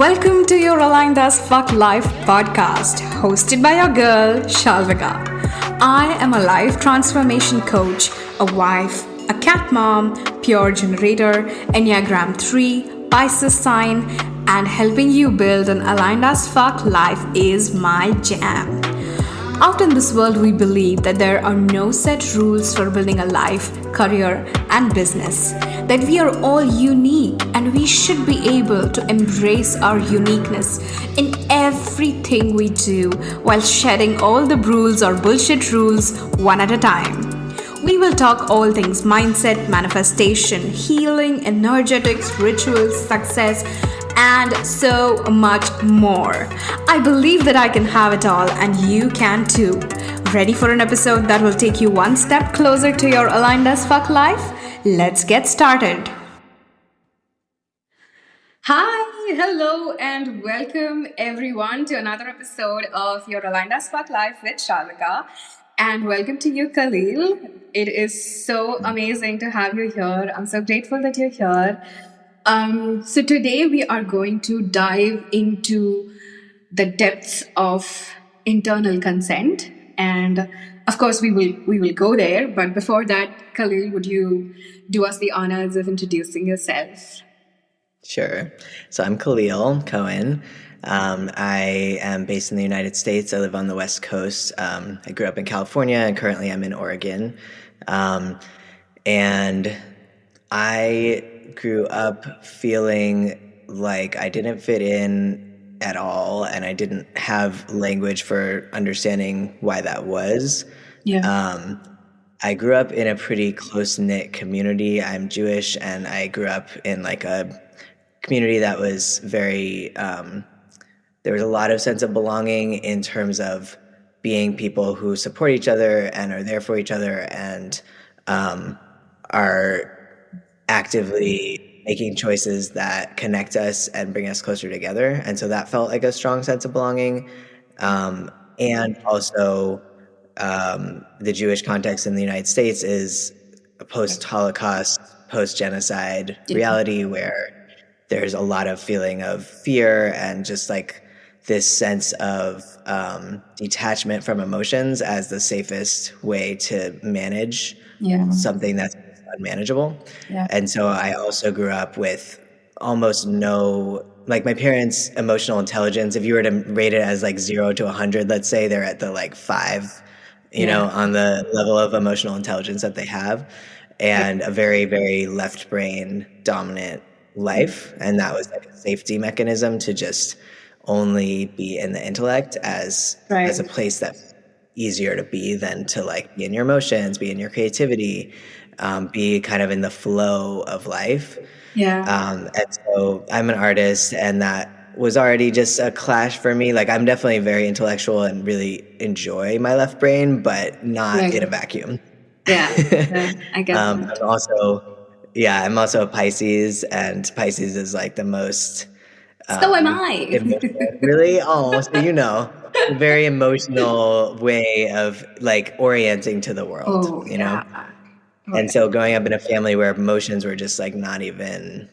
Welcome to your Aligned as Fuck Life podcast, hosted by your girl, Shalvika. I am a life transformation coach, a wife, a cat mom, pure generator, Enneagram 3, Pisces sign, and helping you build an aligned as fuck life is my jam. Out in this world, we believe that there are no set rules for building a life, career, and business. That we are all unique and we should be able to embrace our uniqueness in everything we do while shedding all the rules or bullshit rules one at a time. We will talk all things mindset, manifestation, healing, energetics, rituals, success, and so much more. I believe that I can have it all, and you can too. Ready for an episode that will take you one step closer to your aligned as fuck life? Let's get started. Hi, hello, and welcome everyone to another episode of your Aligned as Fuck Life with Shalvika. And welcome to you, Kalil. It is so amazing to have you here. I'm so grateful that you're here. So today we are going to dive into the depths of internal consent, and of course we will go there. But before that, Khalil, would you do us the honors of introducing yourself? Sure. So I'm Kalil Cohen. I am based in the United States. I live on the West Coast. I grew up in California, and currently I'm in Oregon. And I grew up feeling like I didn't fit in at all, and I didn't have language for understanding why that was. Yeah. I grew up in a pretty close-knit community. I'm Jewish, and I grew up in like a community that was very, there was a lot of sense of belonging in terms of being people who support each other and are there for each other and are actively making choices that connect us and bring us closer together. And so that felt like a strong sense of belonging. And also the Jewish context in the United States is a post-Holocaust, post-genocide reality where there's a lot of feeling of fear and just like this sense of detachment from emotions as the safest way to manage something that's unmanageable. Yeah. And so I also grew up with almost no, like my parents' emotional intelligence, if you were to rate it as like 0 to 100, let's say they're at the like 5, you know, on the level of emotional intelligence that they have, and a very, very left brain dominant life. And that was like a safety mechanism to just only be in the intellect as a place that's easier to be than to like be in your emotions, be in your creativity, be kind of in the flow of life. And so I'm an artist, and that was already just a clash for me. Like I'm definitely very intellectual and really enjoy my left brain, but not in a vacuum. I guess. I'm also a Pisces, and Pisces is like the most So am I. really? Oh, so you know, a very emotional way of like orienting to the world, you know? And so growing up in a family where emotions were just like not even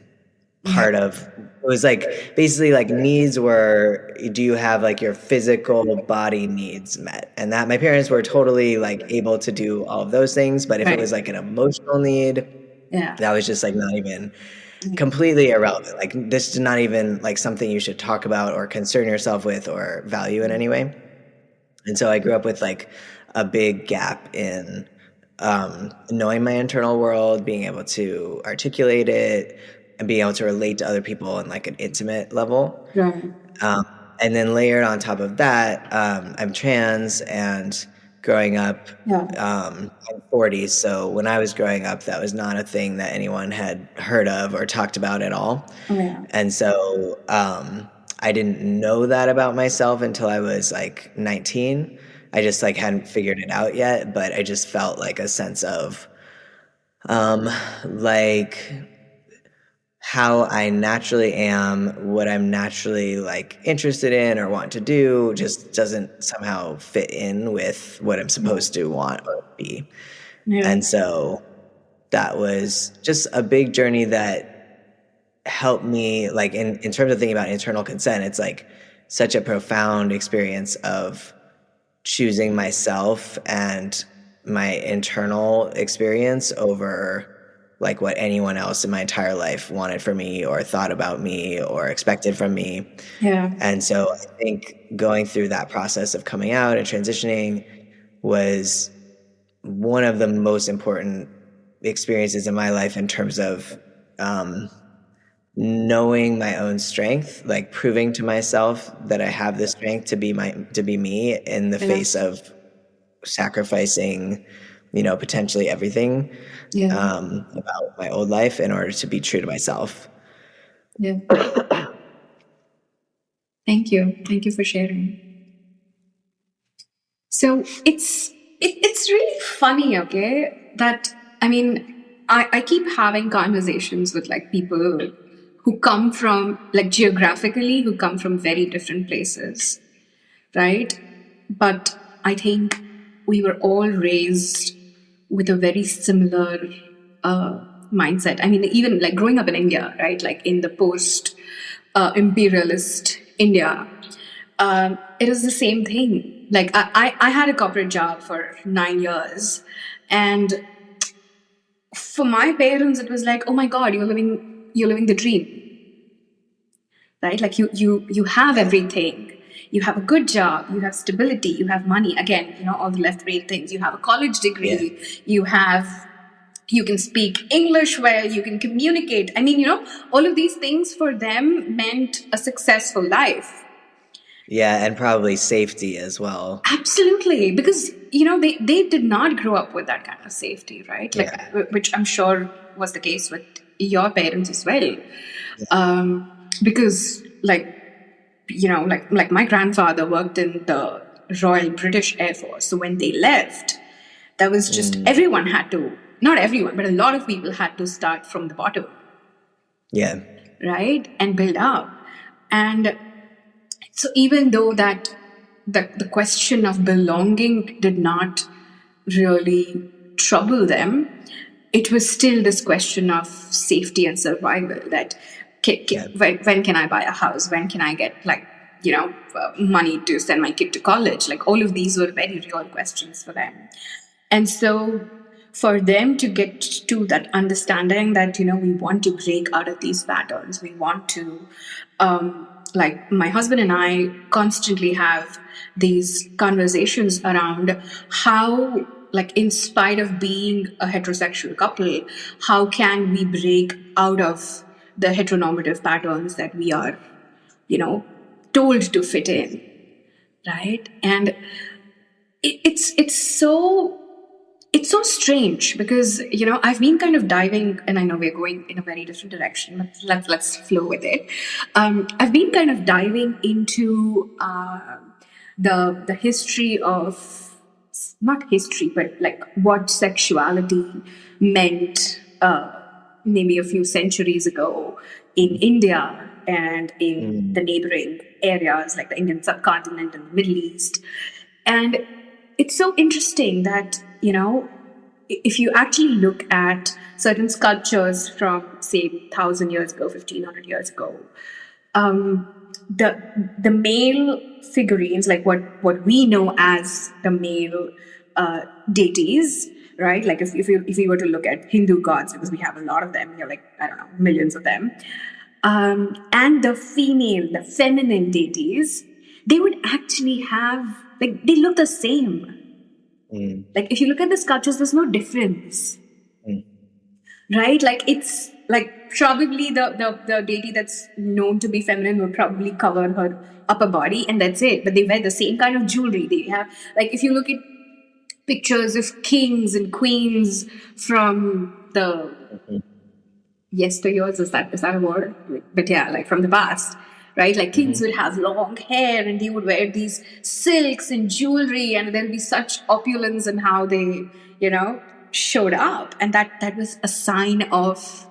part of, it was like basically like needs were, do you have like your physical body needs met? And that my parents were totally like able to do all of those things. But if it was like an emotional need, that was just like not even completely irrelevant. Like this is not even like something you should talk about or concern yourself with or value in any way. And so I grew up with like a big gap in knowing my internal world, being able to articulate it, and being able to relate to other people on like an intimate level. And then layered on top of that, I'm trans, and growing up, I'm 40. So when I was growing up, that was not a thing that anyone had heard of or talked about at all. And so I didn't know that about myself until I was like 19. I just like hadn't figured it out yet, but I just felt like a sense of like how I naturally am, what I'm naturally like interested in or want to do just doesn't somehow fit in with what I'm supposed to want or be. And so that was just a big journey that helped me, like, in terms of thinking about internal consent, it's like such a profound experience of choosing myself and my internal experience over like what anyone else in my entire life wanted for me or thought about me or expected from me. Yeah. And so I think going through that process of coming out and transitioning was one of the most important experiences in my life in terms of knowing my own strength, like proving to myself that I have the strength to be me in the face of sacrificing, potentially everything about my old life in order to be true to myself. Yeah. Thank you for sharing. So it's really funny, okay, that I mean I keep having conversations with like people who come from, like, geographically, who come from very different places, right? But I think we were all raised with a very similar mindset. I mean, even like growing up in India, right? Like in the post imperialist India, it is the same thing. Like I had a corporate job for 9 years, and for my parents, it was like, oh my God, you're living the dream, right? Like you have everything. You have a good job, you have stability, you have money. Again, all the left brain things. You have a college degree, you can speak English well, you can communicate. I mean, all of these things for them meant a successful life. Yeah, and probably safety as well. Absolutely, because they did not grow up with that kind of safety, right? Like, which I'm sure was the case with your parents as well. Because like my grandfather worked in the Royal British Air Force, so when they left, that was just everyone had to, not everyone, but a lot of people had to start from the bottom. Yeah. Right, and build up. And so even though that the question of belonging did not really trouble them, it was still this question of safety and survival. That when can I buy a house? When can I get money to send my kid to college? Like, all of these were very real questions for them. And so for them to get to that understanding that, we want to break out of these patterns, we want to, like my husband and I constantly have these conversations around how, like, in spite of being a heterosexual couple, how can we break out of the heteronormative patterns that we are, told to fit in, right? And it's so strange because I've been kind of diving, and I know we're going in a very different direction, but let's flow with it. I've been kind of diving into the history of, not history, but like what sexuality meant maybe a few centuries ago in India and in the neighboring areas like the Indian subcontinent and the Middle East. And it's so interesting that, if you actually look at certain sculptures from, say, 1,000 years ago, 1,500 years ago, the male figurines, like what we know as the male deities, right? Like if you were to look at Hindu gods, because we have a lot of them, like, I don't know, millions of them, and the feminine deities, they would actually have, like, they look the same. Like, if you look at the sculptures, there's no difference. Right? Like, it's like probably the deity that's known to be feminine would probably cover her upper body and that's it. But they wear the same kind of jewelry. They have, like, if you look at pictures of kings and queens from the yesteryears, is that a word? But yeah, like from the past, right? Like, kings would have long hair and they would wear these silks and jewelry, and there'll be such opulence in how they, showed up. And that was a sign of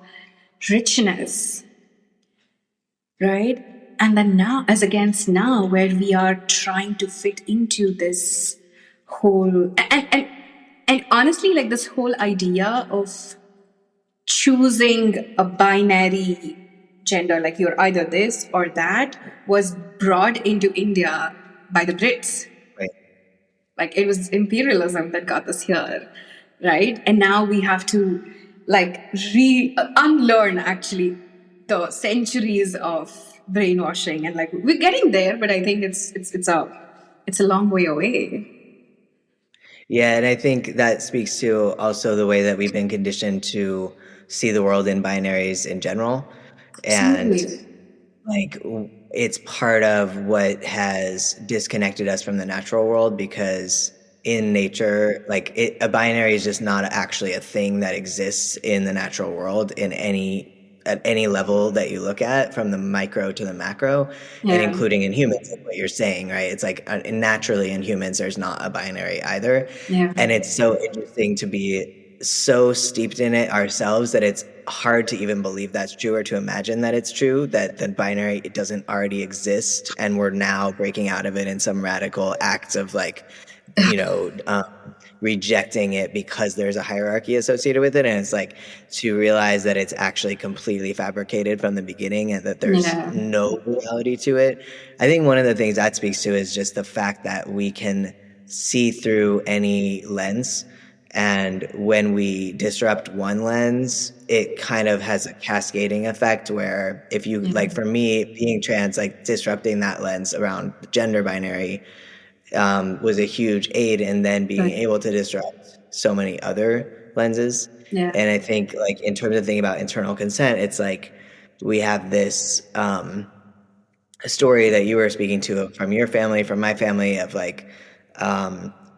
richness, right? And then now, as against now, where we are trying to fit into this whole, and honestly, like, this whole idea of choosing a binary gender, like you're either this or that, was brought into India by the Brits. Right. Like it was imperialism that got us here, right? And now we have to like unlearn actually the centuries of brainwashing, and like we're getting there, but I think it's a long way away. Yeah, and I think that speaks to also the way that we've been conditioned to see the world in binaries in general. And Absolutely. like it's part of what has disconnected us from the natural world, because in nature, like a binary is just not actually a thing that exists in the natural world at any level that you look at, from the micro to the macro, and including in humans, like what you're saying, right? It's like naturally in humans, there's not a binary either. Yeah. And it's so interesting to be so steeped in it ourselves that it's hard to even believe that's true, or to imagine that it's true, that the binary, it doesn't already exist, and we're now breaking out of it in some radical acts of like, rejecting it because there's a hierarchy associated with it. And it's like to realize that it's actually completely fabricated from the beginning, and that there's no reality to it. I think one of the things that speaks to is just the fact that we can see through any lens. And when we disrupt one lens, it kind of has a cascading effect where if you, like for me, being trans, like disrupting that lens around gender binary was a huge aid in then being able to disrupt so many other lenses. Yeah. And I think like in terms of thinking about internal consent, it's like we have this story that you were speaking to from your family, from my family, of like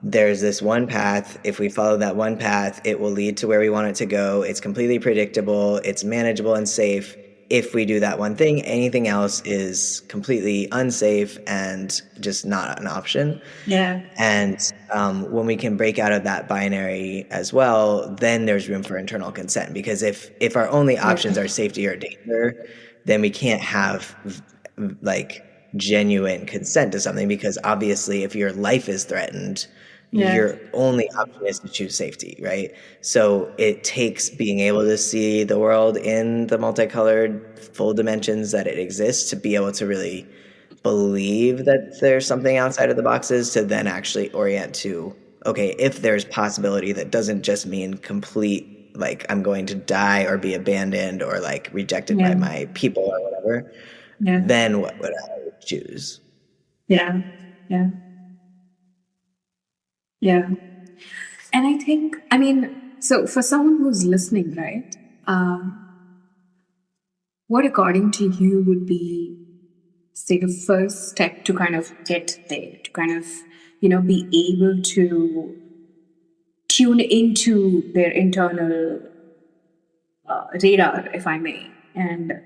there's this one path. If we follow that one path, it will lead to where we want it to go. It's completely predictable. It's manageable and safe. If we do that one thing, anything else is completely unsafe and just not an option. Yeah. And when we can break out of that binary as well, then there's room for internal consent. Because if our only options are safety or danger, then we can't have like genuine consent to something, because obviously if your life is threatened, your only option is to choose safety, right? So it takes being able to see the world in the multicolored full dimensions that it exists to be able to really believe that there's something outside of the boxes, to then actually orient to, okay, if there's possibility that doesn't just mean complete, like I'm going to die or be abandoned or like rejected by my people or whatever, then what would I choose? Yeah. Yeah. Yeah. And I think, I mean, so for someone who's listening, right, what according to you would be, say, the first step to kind of get there, to kind of, be able to tune into their internal radar, if I may, and,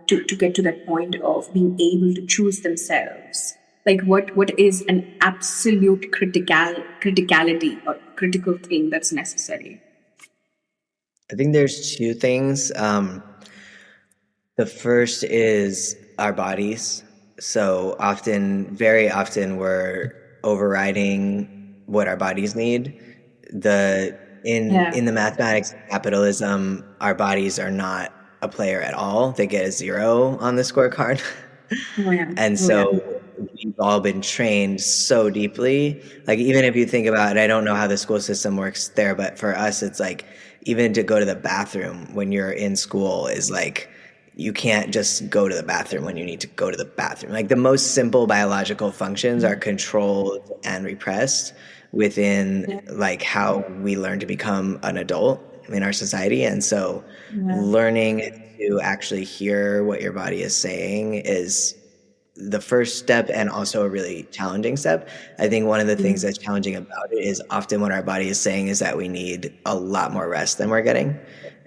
to get to that point of being able to choose themselves? Like what is an absolute criticality or critical thing that's necessary? I think there's two things. The first is our bodies. So very often we're overriding what our bodies need. In the mathematics of capitalism, our bodies are not a player at all. They get a 0 on the scorecard. And so we've all been trained so deeply. Like even if you think about it, I don't know how the school system works there, but for us, it's like even to go to the bathroom when you're in school is like, you can't just go to the bathroom when you need to go to the bathroom. Like the most simple biological functions are controlled and repressed within like how we learn to become an adult in our society. And so learning to actually hear what your body is saying is the first step, and also a really challenging step. I think one of the things that's challenging about it is often what our body is saying is that we need a lot more rest than we're getting.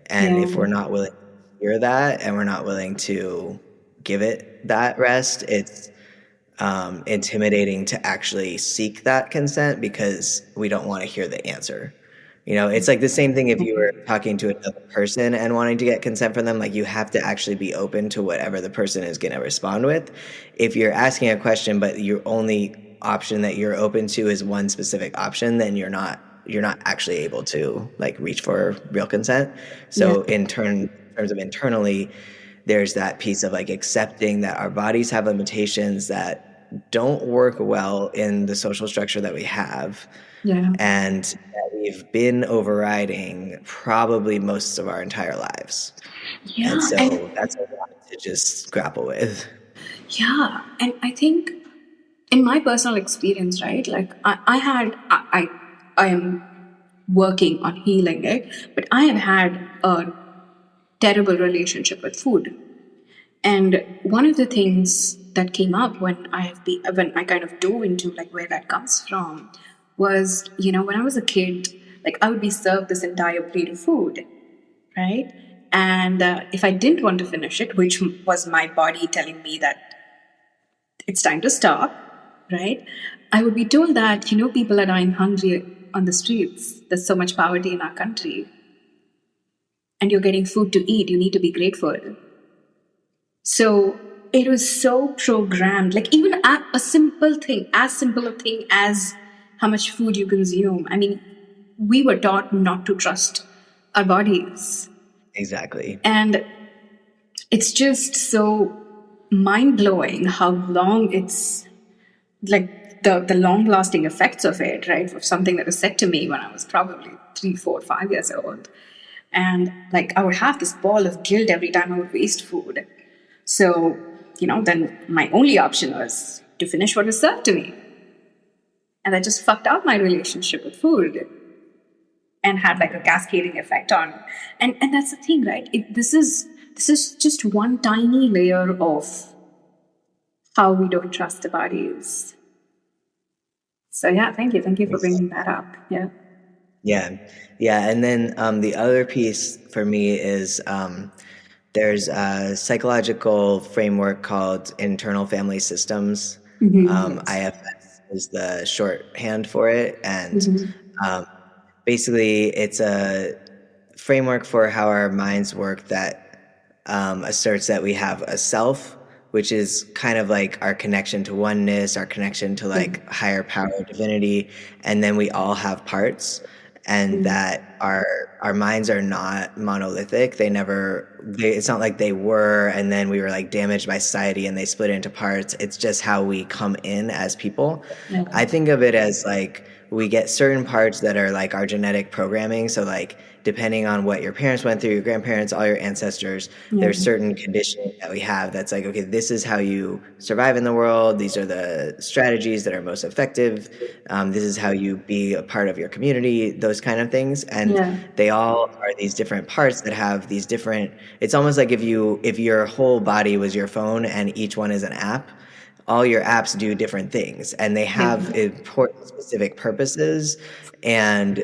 And if we're not willing to hear that, and we're not willing to give it that rest, it's intimidating to actually seek that consent because we don't want to hear the answer. It's like the same thing if you were talking to another person and wanting to get consent from them. Like you have to actually be open to whatever the person is going to respond with. If you're asking a question, but your only option that you're open to is one specific option, then you're not actually able to like reach for real consent. So in terms of internally, there's that piece of like accepting that our bodies have limitations that don't work well in the social structure that we have. Yeah. And that we've been overriding probably most of our entire lives. Yeah. And so that's a lot to just grapple with. Yeah. And I think in my personal experience, right, like I am working on healing it, but I have had a terrible relationship with food. And one of the things that came up when I kind of dove into like where that comes from was, when I was a kid, like I would be served this entire plate of food, right? And if I didn't want to finish it, which was my body telling me that it's time to stop, right? I would be told that, people are dying hungry on the streets. There's so much poverty in our country. And you're getting food to eat. You need to be grateful. So it was so programmed. Like even a simple thing, as simple a thing as how much food you consume. I mean, we were taught not to trust our bodies. Exactly. And it's just so mind-blowing how long it's like the long-lasting effects of it, right? Of something that was said to me when I was probably 3, 4, 5 years old. And like I would have this ball of guilt every time I would waste food. So, then my only option was to finish what was served to me. And that just fucked up my relationship with food and had like a cascading effect on. And that's the thing, right? This is just one tiny layer of how we don't trust the bodies. So yeah, thank you for bringing that up. Yeah. Yeah. And then the other piece for me is there's a psychological framework called internal family systems. IFS is the shorthand for it. And basically it's a framework for how our minds work that asserts that we have a self, which is kind of like our connection to oneness, our connection to like higher power, divinity, and then we all have parts, and that our minds are not monolithic. It's not like they were, and then we were like damaged by society and they split into parts. It's just how we come in as people. Yeah. I think of it as like we get certain parts that are like our genetic programming. So like depending on what your parents went through, your grandparents, all your ancestors, there's certain conditioning that we have that's like, okay, this is how you survive in the world. These are the strategies that are most effective. This is how you be a part of your community, those kind of things. And they all are these different parts that have these different, it's almost like if your whole body was your phone and each one is an app, all your apps do different things and they have important specific purposes. And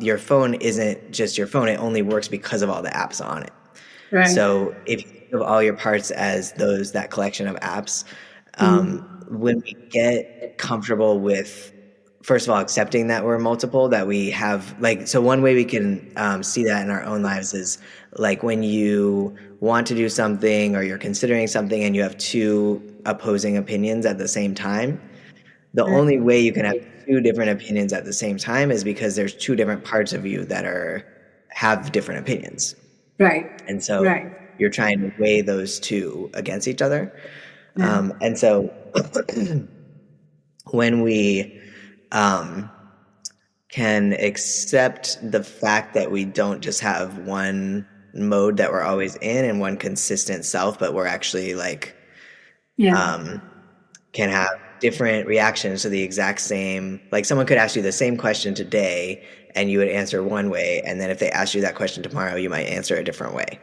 your phone isn't just your phone. It only works because of all the apps on it. Right. So if you think of all your parts as that collection of apps, when we get comfortable with, first of all, accepting that we're multiple, that we have so one way we can see that in our own lives is like when you want to do something or you're considering something and you have two opposing opinions at the same time. The only way you can have two different opinions at the same time is because there's two different parts of you that have different opinions. Right. And so you're trying to weigh those two against each other. And so when we can accept the fact that we don't just have one mode that we're always in and one consistent self, but we're actually like can have different reactions to the exact same, like someone could ask you the same question today and you would answer one way, and then if they asked you that question tomorrow you might answer a different way.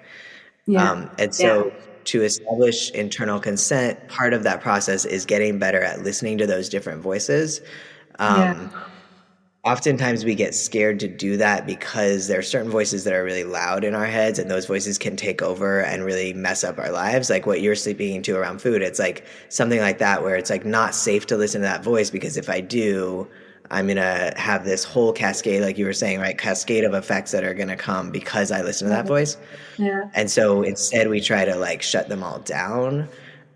And so to establish internal consent, part of that process is getting better at listening to those different voices. Oftentimes we get scared to do that because there are certain voices that are really loud in our heads, and those voices can take over and really mess up our lives. Like what you're speaking to around food, it's like something like that where it's like not safe to listen to that voice, because if I do, I'm going to have this whole cascade, like you were saying, right? Cascade of effects that are going to come because I listen to that voice. And so instead we try to like shut them all down.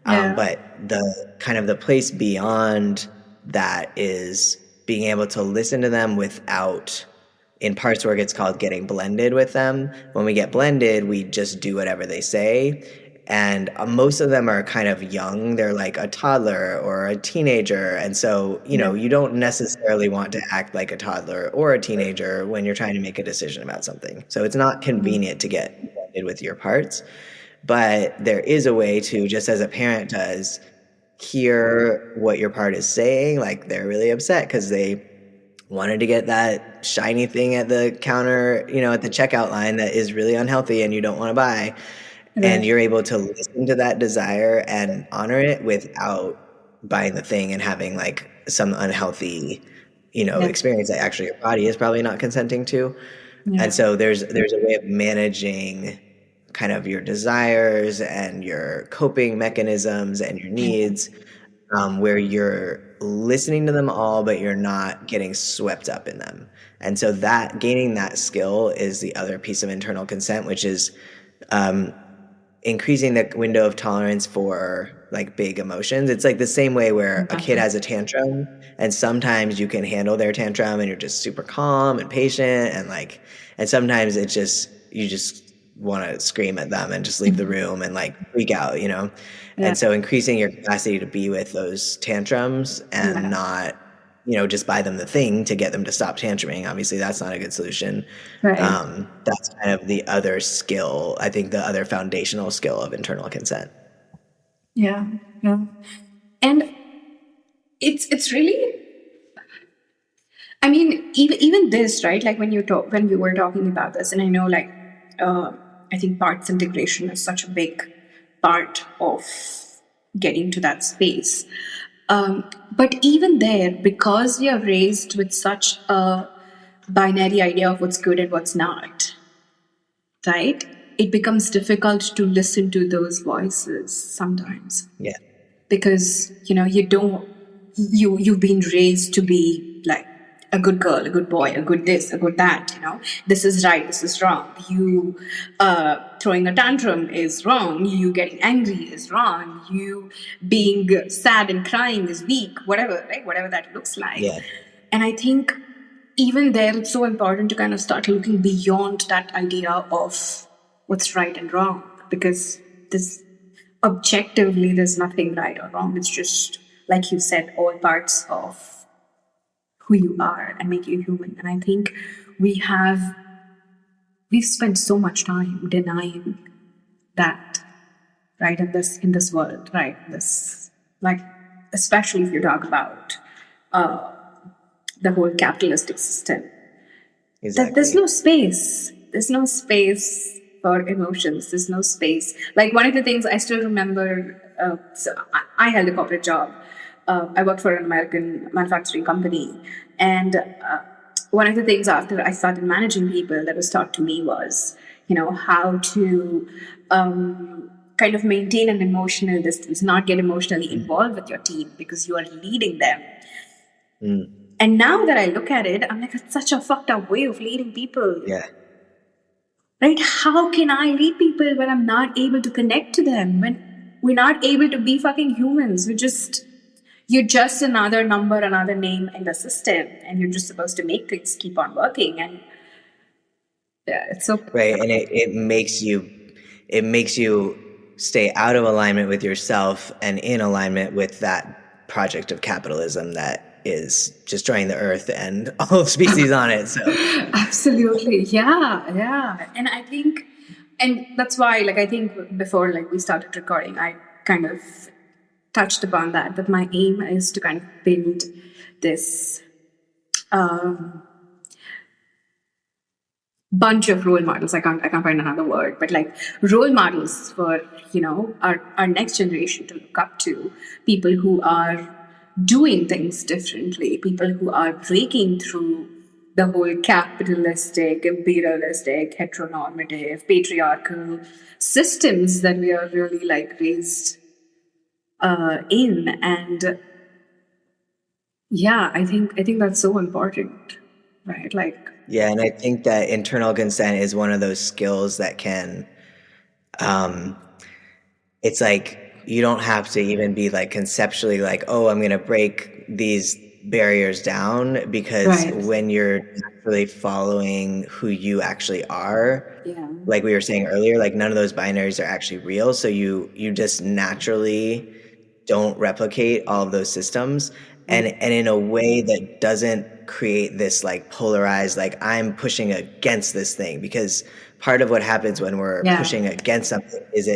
But the kind of the place beyond that is being able to listen to them without, in parts where it gets called getting blended with them. When we get blended, we just do whatever they say. And most of them are kind of young. They're like a toddler or a teenager. And so, you don't necessarily want to act like a toddler or a teenager when you're trying to make a decision about something. So it's not convenient to get blended with your parts. But there is a way to, just as a parent does, hear what your part is saying. Like they're really upset because they wanted to get that shiny thing at the counter, at the checkout line that is really unhealthy and you don't want to buy. And you're able to listen to that desire and honor it without buying the thing and having like some unhealthy, experience that actually your body is probably not consenting to. And so there's a way of managing kind of your desires and your coping mechanisms and your needs, where you're listening to them all, but you're not getting swept up in them. And so that gaining that skill is the other piece of internal consent, which is increasing the window of tolerance for like big emotions. It's like the same way where a kid has a tantrum, and sometimes you can handle their tantrum and you're just super calm and patient, and sometimes it's just, you just want to scream at them and just leave the room and like freak out, And so increasing your capacity to be with those tantrums and not, just buy them the thing to get them to stop tantruming. Obviously that's not a good solution. That's kind of the other skill, I think the other foundational skill of internal consent. Yeah. And it's really, I mean, even this, right? Like when you were talking about this, and I know like, I think parts integration is such a big part of getting to that space. But even there, because we are raised with such a binary idea of what's good and what's not, right? It becomes difficult to listen to those voices sometimes. Yeah. Because, you've been raised to be like a good girl, a good boy, a good this, a good that, this is right, this is wrong. You throwing a tantrum is wrong. You getting angry is wrong. You being sad and crying is weak, whatever, right? Whatever that looks like. Yeah. And I think even there, it's so important to kind of start looking beyond that idea of what's right and wrong, because objectively, there's nothing right or wrong. It's just, like you said, all parts of who you are and make you human. And I think we've spent so much time denying that, right, in this world, right? This, like, especially if you talk about the whole capitalistic system. Exactly. There's no space. There's no space for emotions. There's no space. Like one of the things I still remember, so I held a corporate job. I worked for an American manufacturing company. And one of the things after I started managing people that was taught to me was, how to kind of maintain an emotional distance, not get emotionally involved with your team because you are leading them. And now that I look at it, I'm like, it's such a fucked up way of leading people. Yeah. Right? How can I lead people when I'm not able to connect to them? When we're not able to be fucking humans? You're just another number, another name in the system, and you're just supposed to make things keep on working. And yeah, it's so right. And it makes you stay out of alignment with yourself and in alignment with that project of capitalism that is destroying the earth and all species on it. So absolutely, yeah. And I think, and that's why, like, I think before, like, we started recording, I kind of touched upon that. But my aim is to kind of build this bunch of role models. I can't find another word, but like role models for our next generation to look up to. People who are doing things differently. People who are breaking through the whole capitalistic, imperialistic, heteronormative, patriarchal systems that we are really like raised in. And yeah, I think that's so important, right? Like, yeah, and I think that internal consent is one of those skills that can, it's like you don't have to even be like conceptually like, oh, I'm going to break these barriers down, because when you're naturally following who you actually are, like we were saying earlier, like none of those binaries are actually real. So you just naturally don't replicate all of those systems, and in a way that doesn't create this like polarized, like I'm pushing against this thing. Because part of what happens when we're pushing against something is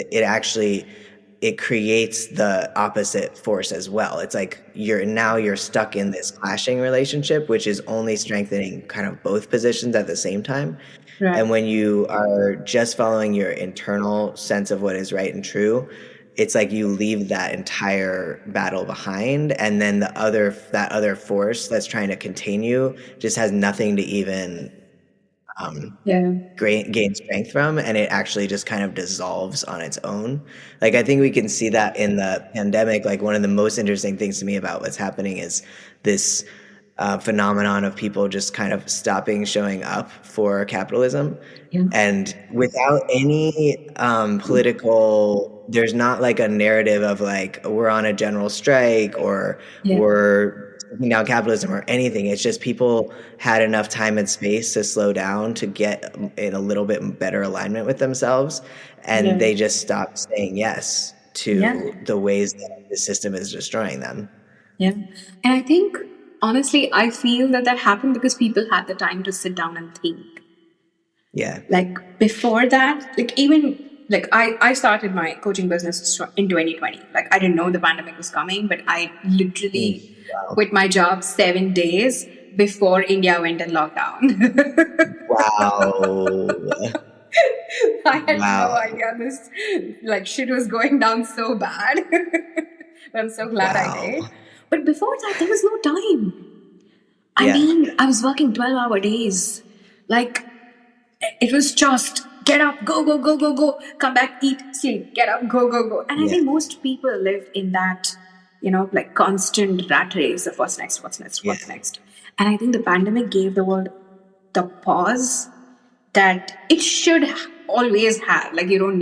it creates the opposite force as well. It's like you're stuck in this clashing relationship, which is only strengthening kind of both positions at the same time. And when you are just following your internal sense of what is right and true, it's like you leave that entire battle behind, and then that other force that's trying to contain you just has nothing to even gain strength from, and it actually just kind of dissolves on its own. Like I think we can see that in the pandemic. Like one of the most interesting things to me about what's happening is this phenomenon of people just kind of stopping showing up for capitalism, and without any political, there's not like a narrative of like we're on a general strike or we're taking down capitalism or anything. It's just people had enough time and space to slow down, to get in a little bit better alignment with themselves, and they just stopped saying yes to the ways that the system is destroying them. And I think, honestly, I feel that happened because people had the time to sit down and think. Like before that, like even like I started my coaching business in 2020. Like I didn't know the pandemic was coming, but I literally quit my job 7 days before India went in lockdown. I had no idea this like shit was going down so bad. But I'm so glad I did. But before that, there was no time. I mean, I was working 12-hour days. Like, it was just get up, go, go, go, go, go, come back, eat, sleep, get up, go, go, go. And I think most people live in that, like constant rat race of what's next, what's next, what's next. And I think the pandemic gave the world the pause that it should always have. Like, you don't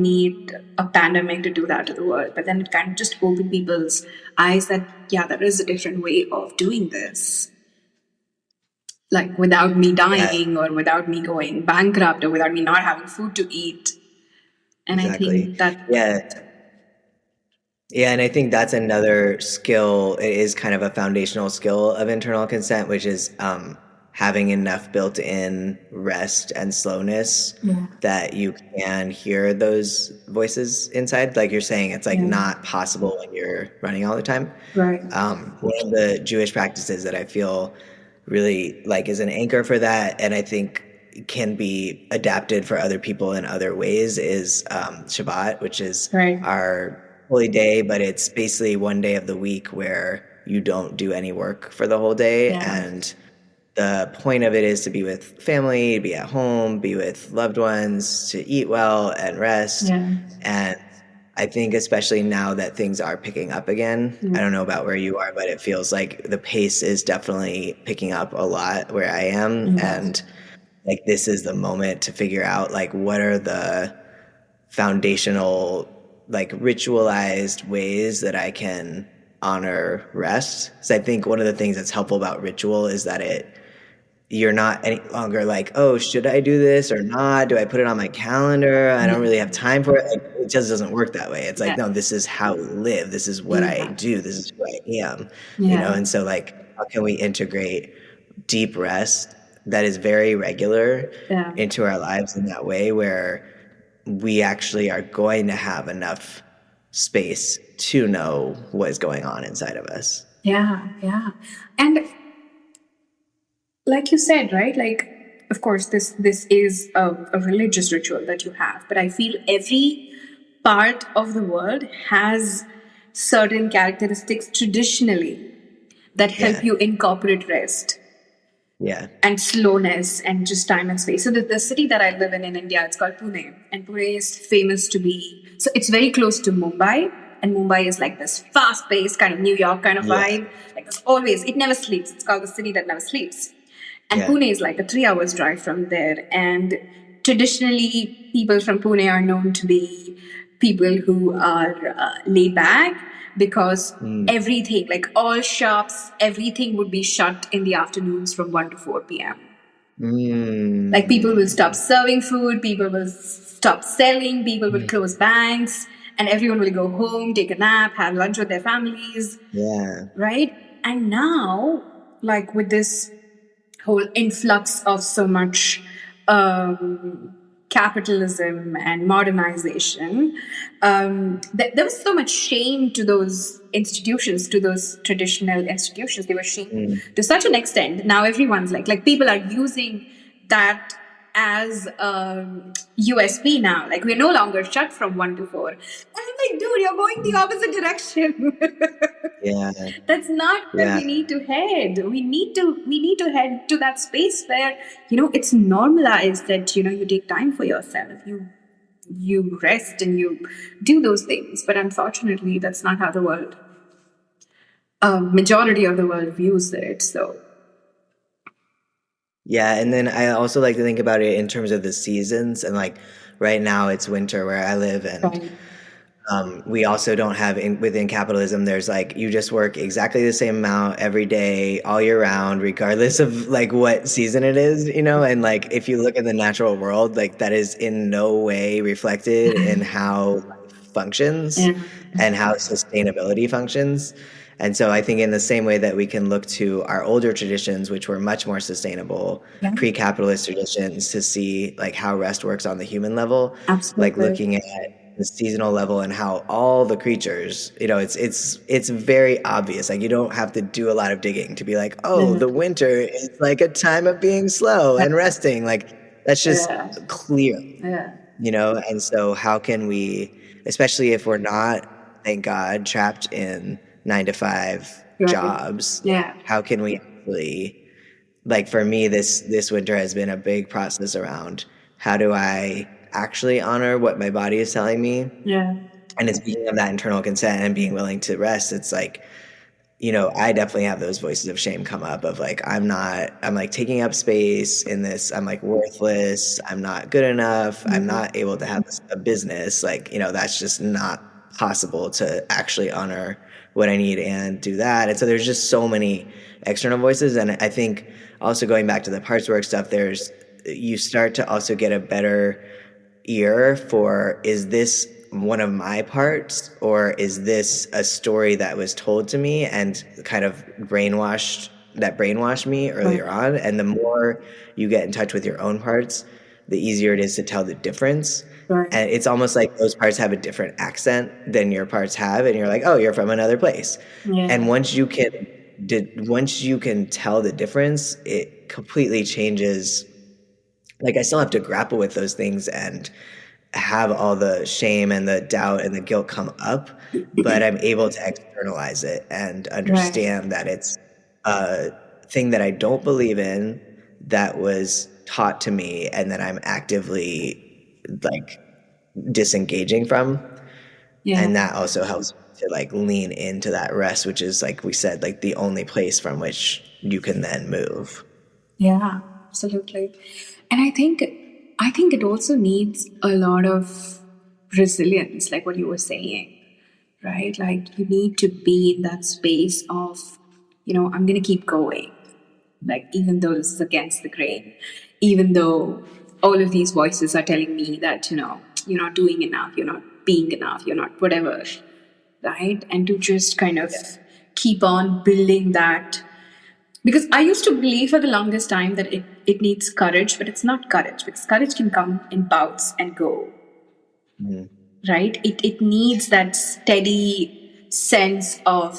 need a pandemic to do that to the world. But then it kind of just opened people's eyes that, there is a different way of doing this. Like without me dying or without me going bankrupt or without me not having food to eat. And I think that... Yeah, and I think that's another skill. It is kind of a foundational skill of internal consent, which is having enough built-in rest and slowness that you can hear those voices inside. Like you're saying, it's like not possible when you're running all the time. Right. One of the Jewish practices that I feel really like is an anchor for that, and I think can be adapted for other people in other ways, is Shabbat, which is our holy day, but it's basically one day of the week where you don't do any work for the whole day. And the point of it is to be with family, to be at home, be with loved ones, to eat well and rest. And I think especially now that things are picking up again, I don't know about where you are, but it feels like the pace is definitely picking up a lot where I am. And like this is the moment to figure out like what are the foundational, like ritualized ways that I can honor rest. So I think one of the things that's helpful about ritual is that you're not any longer like, oh, should I do this or not? Do I put it on my calendar? I don't really have time for it. Like, it just doesn't work that way. It's like, no, this is how we live. This is what I do. This is who I am. You know? And so like, how can we integrate deep rest that is very regular into our lives in that way where we actually are going to have enough space to know what is going on inside of us. And like you said, right? Like, of course, this is a religious ritual that you have, but I feel every part of the world has certain characteristics traditionally that help you incorporate rest. And slowness and just time and space. So the city that I live in India, it's called Pune. And Pune is famous to be... So it's very close to Mumbai. And Mumbai is like this fast-paced kind of New York kind of vibe. Like it's always... It never sleeps. It's called the city that never sleeps. And Pune is like a 3 hours drive from there. And traditionally, people from Pune are known to be people who are laid back, because everything, like all shops, everything would be shut in the afternoons from 1 to 4 p.m. Like people will stop serving food, people will stop selling, people will close banks, and everyone will go home, take a nap, have lunch with their families. Yeah. Right? And now, like with this whole influx of so much capitalism and modernization, there was so much shame to those institutions, to those traditional institutions. They were shamed to such an extent. Now everyone's like people are using that as USP now. Like we're no longer shut from 1 to 4. And I'm like, dude, you're going the opposite direction. Yeah. That's not where we need to head. We need to head to that space where, it's normalized that, you take time for yourself. You rest and you do those things. But unfortunately, that's not how the world, majority of the world views it. So. Yeah, and then I also like to think about it in terms of the seasons, and like right now it's winter where I live, and we also don't have within capitalism. There's like you just work exactly the same amount every day, all year round, regardless of like what season it is, And like if you look at the natural world, like that is in no way reflected in how life functions and how sustainability functions. And so I think in the same way that we can look to our older traditions, which were much more sustainable, pre-capitalist traditions, to see like how rest works on the human level, like looking at the seasonal level and how all the creatures, it's very obvious. Like you don't have to do a lot of digging to be like, oh, the winter is like a time of being slow and resting. Like that's just clear, And so how can we, especially if we're not, thank God, trapped in 9-to-5 jobs, how can we actually, like for me, this winter has been a big process around how do I actually honor what my body is telling me. And it's being of that internal consent and being willing to rest. It's like, I definitely have those voices of shame come up of like, I'm like taking up space in this. I'm like worthless. I'm not good enough. I'm not able to have a business. Like, that's just not possible to actually honor what I need and do that. And so there's just so many external voices. And I think also going back to the parts work stuff, you start to also get a better ear for, is this one of my parts, or is this a story that was told to me and kind of brainwashed me earlier on? And the more you get in touch with your own parts, the easier it is to tell the difference. And it's almost like those parts have a different accent than your parts have, and you're like, oh, you're from another place. And once you can tell the difference, it completely changes. Like I still have to grapple with those things and have all the shame and the doubt and the guilt come up, but I'm able to externalize it and understand that it's a thing that I don't believe in, that was taught to me, and that I'm actively like disengaging from. And that also helps to like lean into that rest, which is, like we said, like the only place from which you can then move. Yeah, absolutely. And I think it also needs a lot of resilience, like what you were saying, right? Like you need to be in that space of, I'm going to keep going. Like even though this is against the grain, even though all of these voices are telling me that, you're not doing enough, you're not being enough, you're not whatever, right? And to just kind of keep on building that. Because I used to believe for the longest time that it needs courage, but it's not courage, because courage can come in bouts and go. Right? It needs that steady sense of,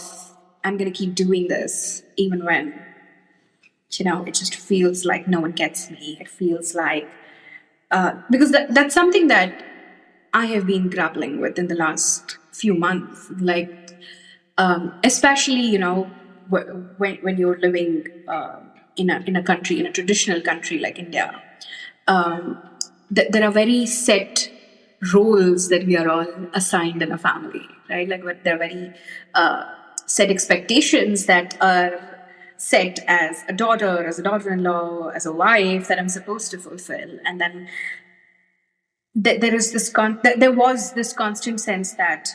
I'm going to keep doing this, even when, it just feels like no one gets me. It feels like, because that's something that I have been grappling with in the last few months. Like, especially, when you're living in a country, in a traditional country like India, there are very set roles that we are all assigned in a family, right? Like there are very set expectations that are set as a daughter, as a daughter-in-law, as a wife that I'm supposed to fulfill. And then there was this constant sense that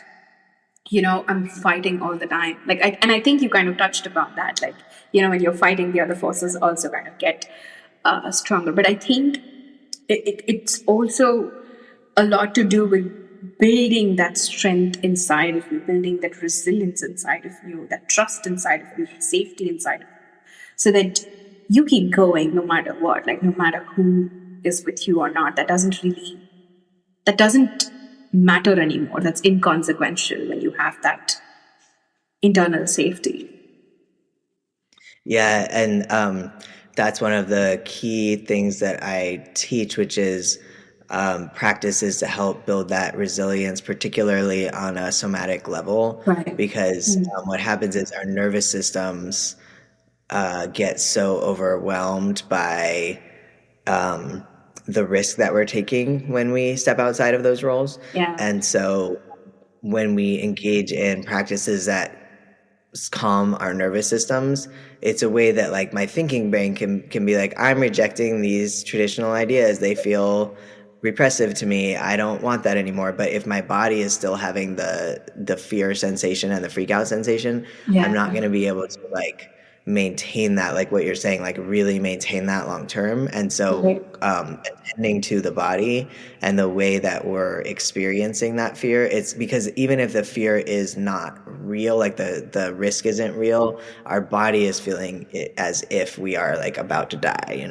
I'm fighting all the time. And I think you kind of touched upon that. When you're fighting, the other forces also kind of get stronger. But I think it's also a lot to do with building that strength inside of you, building that resilience inside of you, that trust inside of you, that safety inside of you, so that you keep going no matter what, no matter who is with you or not. That doesn't matter anymore. That's inconsequential when you have that internal safety. Yeah, and that's one of the key things that I teach, which is practices to help build that resilience, particularly on a somatic level. Right. Because what happens is our nervous systems get so overwhelmed by the risk that we're taking when we step outside of those roles. Yeah. And so when we engage in practices that calm our nervous systems, it's a way that like my thinking brain can be like, I'm rejecting these traditional ideas. They feel repressive to me. I don't want that anymore. But if my body is still having the fear sensation and the freak out sensation, I'm not going to be able to like maintain that, like what you're saying, like really maintain that long term. And so attending to the body and the way that we're experiencing that fear, it's because even if the fear is not real, like the risk isn't real, our body is feeling it as if we are like about to die.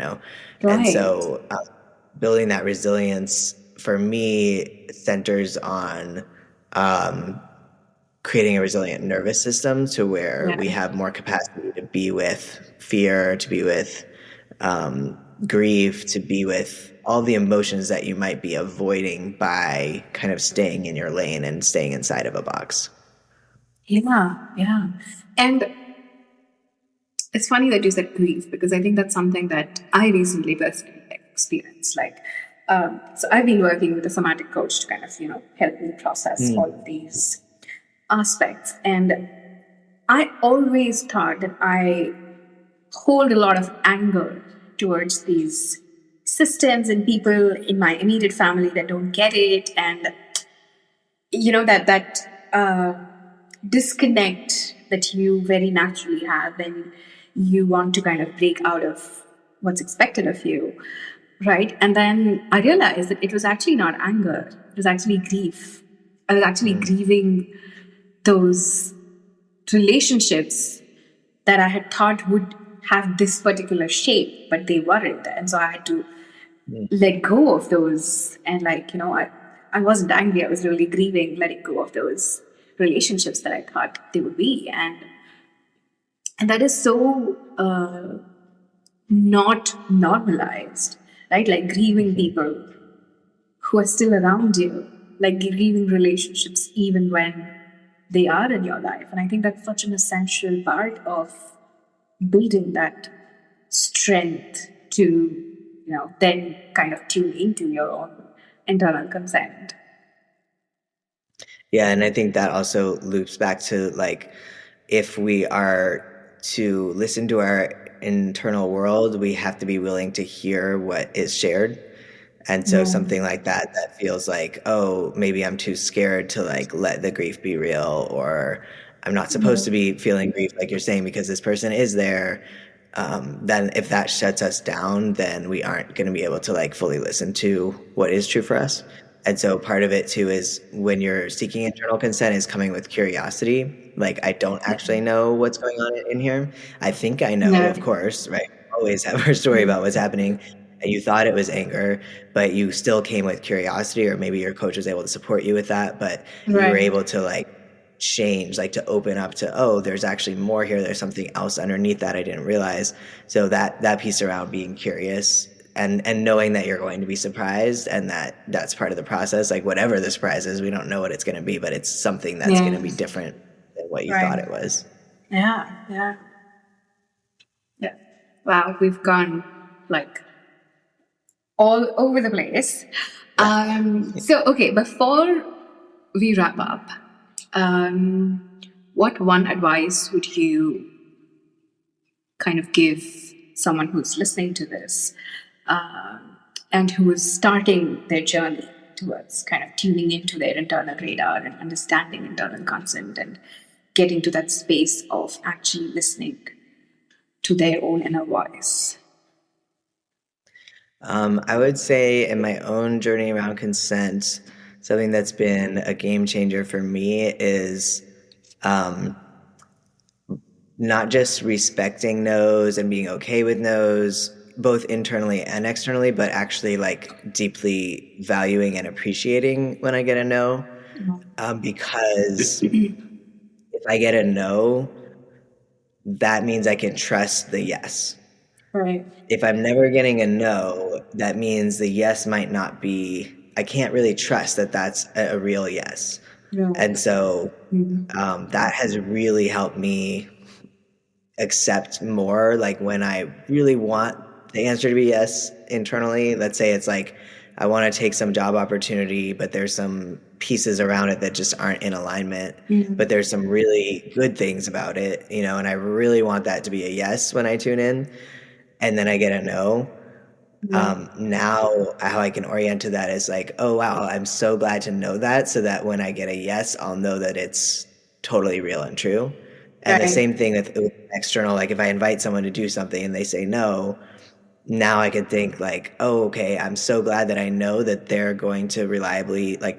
And so building that resilience for me centers on creating a resilient nervous system to where we have more capacity to be with fear, to be with grief, to be with all the emotions that you might be avoiding by kind of staying in your lane and staying inside of a box. Yeah. And it's funny that you said grief, because I think that's something that I recently personally experienced. So I've been working with a somatic coach to kind of, help me process all of these aspects. And I always thought that I hold a lot of anger towards these systems and people in my immediate family that don't get it, and that disconnect that you very naturally have when you want to kind of break out of what's expected of you, right? And then I realized that it was actually not anger, it was actually grief. I was actually grieving those relationships that I had thought would have this particular shape, but they weren't. And so I had to let go of those. And I wasn't angry, I was really grieving, letting go of those relationships that I thought they would be. And that is so not normalized, right? Like grieving people who are still around you, like grieving relationships even when they are in your life. And I think that's such an essential part of building that strength to, then kind of tune into your own internal consent. Yeah, and I think that also loops back to like, if we are to listen to our internal world, we have to be willing to hear what is shared. And so something like that feels like, oh, maybe I'm too scared to like let the grief be real, or I'm not supposed to be feeling grief like you're saying because this person is there. Then if that shuts us down, then we aren't going to be able to like fully listen to what is true for us. And so part of it too is when you're seeking internal consent is coming with curiosity. Like, I don't actually know what's going on in here. I think I know, of course, right? We always have our story about what's happening. And you thought it was anger, but you still came with curiosity, or maybe your coach was able to support you with that, but you were able to like change, like to open up to, oh, there's actually more here. There's something else underneath that I didn't realize. So that piece around being curious and knowing that you're going to be surprised, and that's part of the process. Like whatever the surprise is, we don't know what it's going to be, but it's something that's going to be different than what you thought it was. Yeah. Wow, we've gone like all over the place. So, okay, before we wrap up, what one advice would you kind of give someone who's listening to this and who is starting their journey towards kind of tuning into their internal radar and understanding internal consent and getting to that space of actually listening to their own inner voice? I would say in my own journey around consent, something that's been a game changer for me is not just respecting no's and being okay with no's, both internally and externally, but actually like deeply valuing and appreciating when I get a no. Because if I get a no, that means I can trust the yes. Right. If I'm never getting a no, that means the yes might not be, I can't really trust that that's a real yes. Yeah. And so that has really helped me accept more, like when I really want the answer to be yes internally. Let's say it's like I want to take some job opportunity, but there's some pieces around it that just aren't in alignment, but there's some really good things about it, you know, and I really want that to be a yes when I tune in, and then I get a no. Now how I can orient to that is like, oh wow, I'm so glad to know that, so that when I get a yes, I'll know that it's totally real and true. And the same thing with external, like if I invite someone to do something and they say no, now I could think like, oh, okay, I'm so glad that I know that they're going to reliably I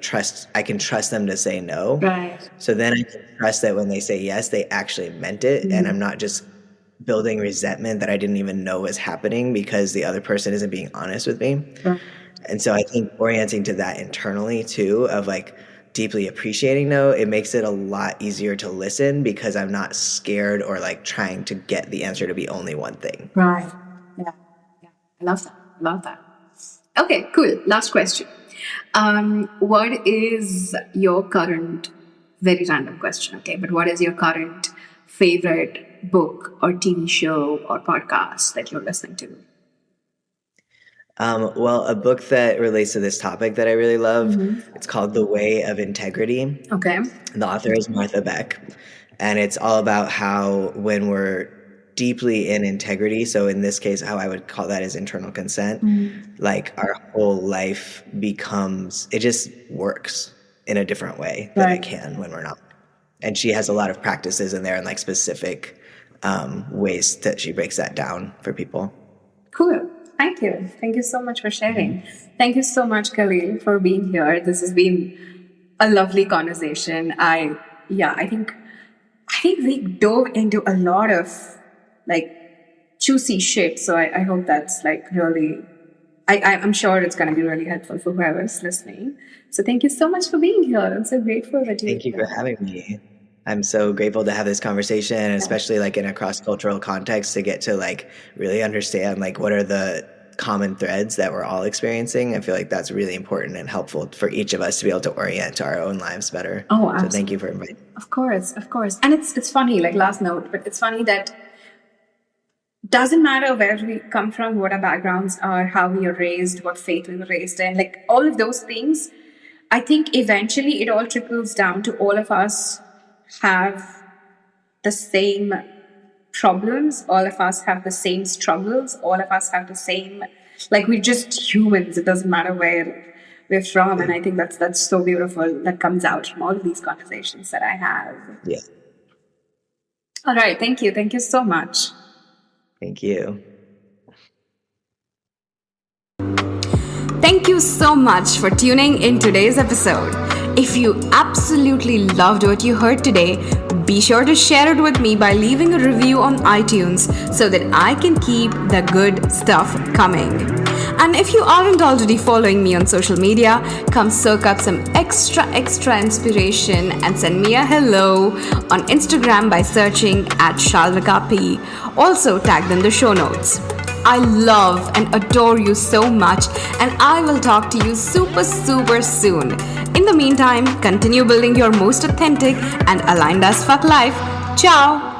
can trust them to say no. Right. So then I can trust that when they say yes, they actually meant it. And I'm not just building resentment that I didn't even know was happening because the other person isn't being honest with me. Right. And so I think orienting to that internally too, of like deeply appreciating no, it makes it a lot easier to listen because I'm not scared or like trying to get the answer to be only one thing. Right. Yeah. I love that. Love that. Okay, cool. Last question. What is your current, very random question, okay, but what is your current favorite book or TV show or podcast that you're listening to? Well, a book that relates to this topic that I really love, it's called The Way of Integrity. Okay. The author is Martha Beck, and it's all about how when we're deeply in integrity, so in this case, how I would call that is internal consent, like our whole life it just works in a different way than it can when we're not. And she has a lot of practices in there and like specific ways that she breaks that down for people. Cool. Thank you. Thank you so much for sharing. Thank you so much, Kalil, for being here. This has been a lovely conversation. I think we dove into a lot of like juicy shit. So I hope that's like really, I'm sure it's going to be really helpful for whoever's listening. So thank you so much for being here. I'm so grateful that you. Thank you for having me. I'm so grateful to have this conversation, and especially like in a cross-cultural context to get to like really understand like what are the common threads that we're all experiencing. I feel like that's really important and helpful for each of us to be able to orient our own lives better. Oh, absolutely. So thank you for inviting me. Of course. And it's funny, like last note, but it's funny that doesn't matter where we come from, what our backgrounds are, how we are raised, what faith we were raised in, like all of those things, I think eventually it all trickles down to all of us have the same problems, all of us have the same struggles, all of us have the same, like we're just humans. It doesn't matter where we're from. And I think that's so beautiful that comes out from all of these conversations that I have. Yeah. All right. Thank you. Thank you so much. Thank you. Thank you so much for tuning in today's episode. If you absolutely loved what you heard today, be sure to share it with me by leaving a review on iTunes so that I can keep the good stuff coming. And if you aren't already following me on social media, come soak up some extra inspiration and send me a hello on Instagram by searching @ShalvikaP. Also tagged in the show notes. I love and adore you so much, and I will talk to you super soon. In the meantime, continue building your most authentic and aligned as fuck life. Ciao!